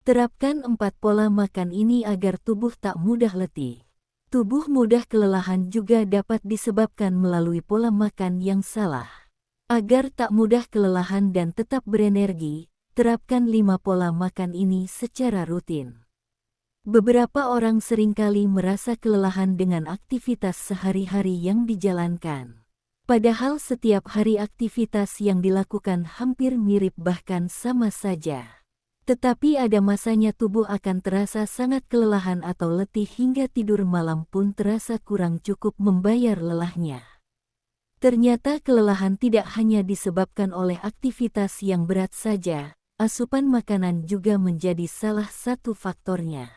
Terapkan 4 pola makan ini agar tubuh tak mudah letih. Tubuh mudah kelelahan juga dapat disebabkan melalui pola makan yang salah. Agar tak mudah kelelahan dan tetap berenergi, terapkan 5 pola makan ini secara rutin. Beberapa orang seringkali merasa kelelahan dengan aktivitas sehari-hari yang dijalankan. Padahal setiap hari aktivitas yang dilakukan hampir mirip bahkan sama saja. Tetapi ada masanya tubuh akan terasa sangat kelelahan atau letih hingga tidur malam pun terasa kurang cukup membayar lelahnya. Ternyata kelelahan tidak hanya disebabkan oleh aktivitas yang berat saja, asupan makanan juga menjadi salah satu faktornya.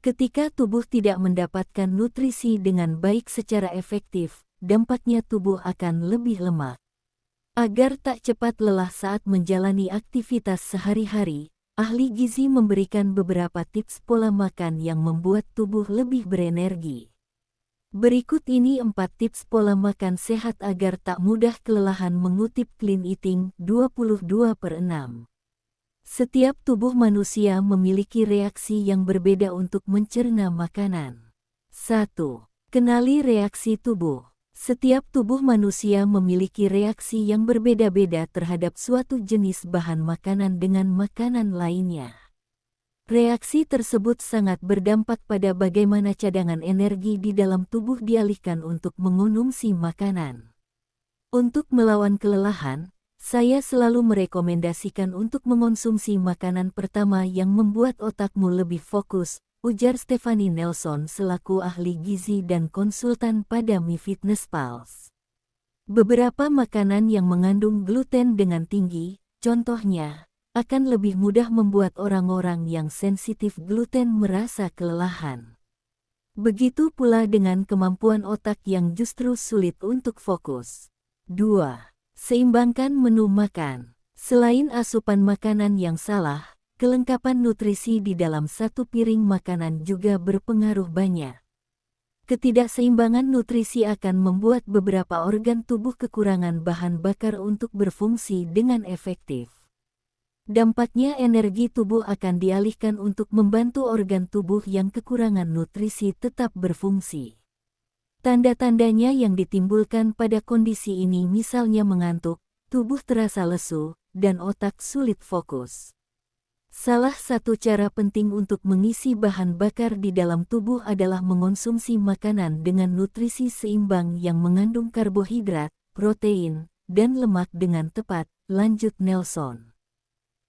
Ketika tubuh tidak mendapatkan nutrisi dengan baik secara efektif, dampaknya tubuh akan lebih lemak. Agar tak cepat lelah saat menjalani aktivitas sehari-hari, ahli gizi memberikan beberapa tips pola makan yang membuat tubuh lebih berenergi. Berikut ini 4 tips pola makan sehat agar tak mudah kelelahan mengutip Clean Eating 22/6. Setiap tubuh manusia memiliki reaksi yang berbeda untuk mencerna makanan. 1. Kenali reaksi tubuh. Setiap tubuh manusia memiliki reaksi yang berbeda-beda terhadap suatu jenis bahan makanan dengan makanan lainnya. Reaksi tersebut sangat berdampak pada bagaimana cadangan energi di dalam tubuh dialihkan untuk mengonsumsi makanan. Untuk melawan kelelahan, saya selalu merekomendasikan untuk mengonsumsi makanan pertama yang membuat otakmu lebih fokus, ujar Stephanie Nelson selaku ahli gizi dan konsultan pada MyFitnessPals. Beberapa makanan yang mengandung gluten dengan tinggi, contohnya, akan lebih mudah membuat orang-orang yang sensitif gluten merasa kelelahan. Begitu pula dengan kemampuan otak yang justru sulit untuk fokus. 2. Seimbangkan menu makan. Selain asupan makanan yang salah, kelengkapan nutrisi di dalam satu piring makanan juga berpengaruh banyak. Ketidakseimbangan nutrisi akan membuat beberapa organ tubuh kekurangan bahan bakar untuk berfungsi dengan efektif. Dampaknya energi tubuh akan dialihkan untuk membantu organ tubuh yang kekurangan nutrisi tetap berfungsi. Tanda-tandanya yang ditimbulkan pada kondisi ini misalnya mengantuk, tubuh terasa lesu, dan otak sulit fokus. Salah satu cara penting untuk mengisi bahan bakar di dalam tubuh adalah mengonsumsi makanan dengan nutrisi seimbang yang mengandung karbohidrat, protein, dan lemak dengan tepat, lanjut Nelson.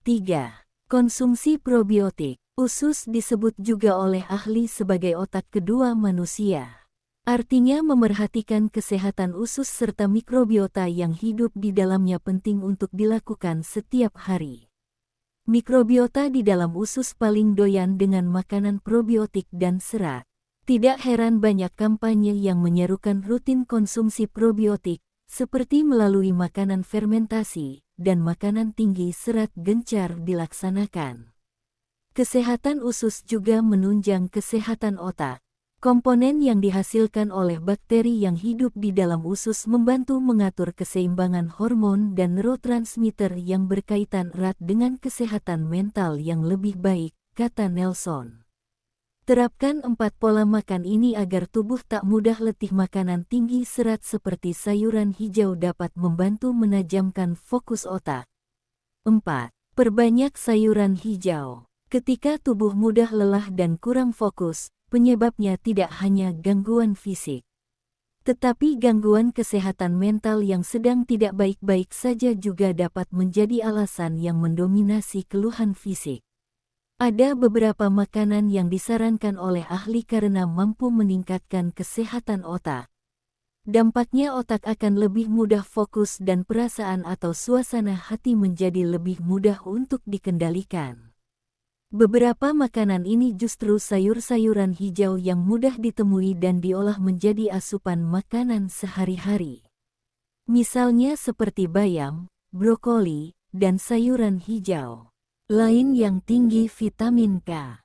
3. Konsumsi probiotik. Usus disebut juga oleh ahli sebagai otak kedua manusia. Artinya memerhatikan kesehatan usus serta mikrobiota yang hidup di dalamnya penting untuk dilakukan setiap hari. Mikrobiota di dalam usus paling doyan dengan makanan probiotik dan serat. Tidak heran banyak kampanye yang menyerukan rutin konsumsi probiotik, seperti melalui makanan fermentasi, dan makanan tinggi serat gencar dilaksanakan. Kesehatan usus juga menunjang kesehatan otak. Komponen yang dihasilkan oleh bakteri yang hidup di dalam usus membantu mengatur keseimbangan hormon dan neurotransmitter yang berkaitan erat dengan kesehatan mental yang lebih baik, kata Nelson. Terapkan 4 pola makan ini agar tubuh tak mudah letih. Makanan tinggi serat seperti sayuran hijau dapat membantu menajamkan fokus otak. 4. Perbanyak sayuran hijau. Ketika tubuh mudah lelah dan kurang fokus, penyebabnya tidak hanya gangguan fisik, tetapi gangguan kesehatan mental yang sedang tidak baik-baik saja juga dapat menjadi alasan yang mendominasi keluhan fisik. Ada beberapa makanan yang disarankan oleh ahli karena mampu meningkatkan kesehatan otak. Dampaknya otak akan lebih mudah fokus dan perasaan atau suasana hati menjadi lebih mudah untuk dikendalikan. Beberapa makanan ini justru sayur-sayuran hijau yang mudah ditemui dan diolah menjadi asupan makanan sehari-hari. Misalnya seperti bayam, brokoli, dan sayuran hijau lain yang tinggi vitamin K.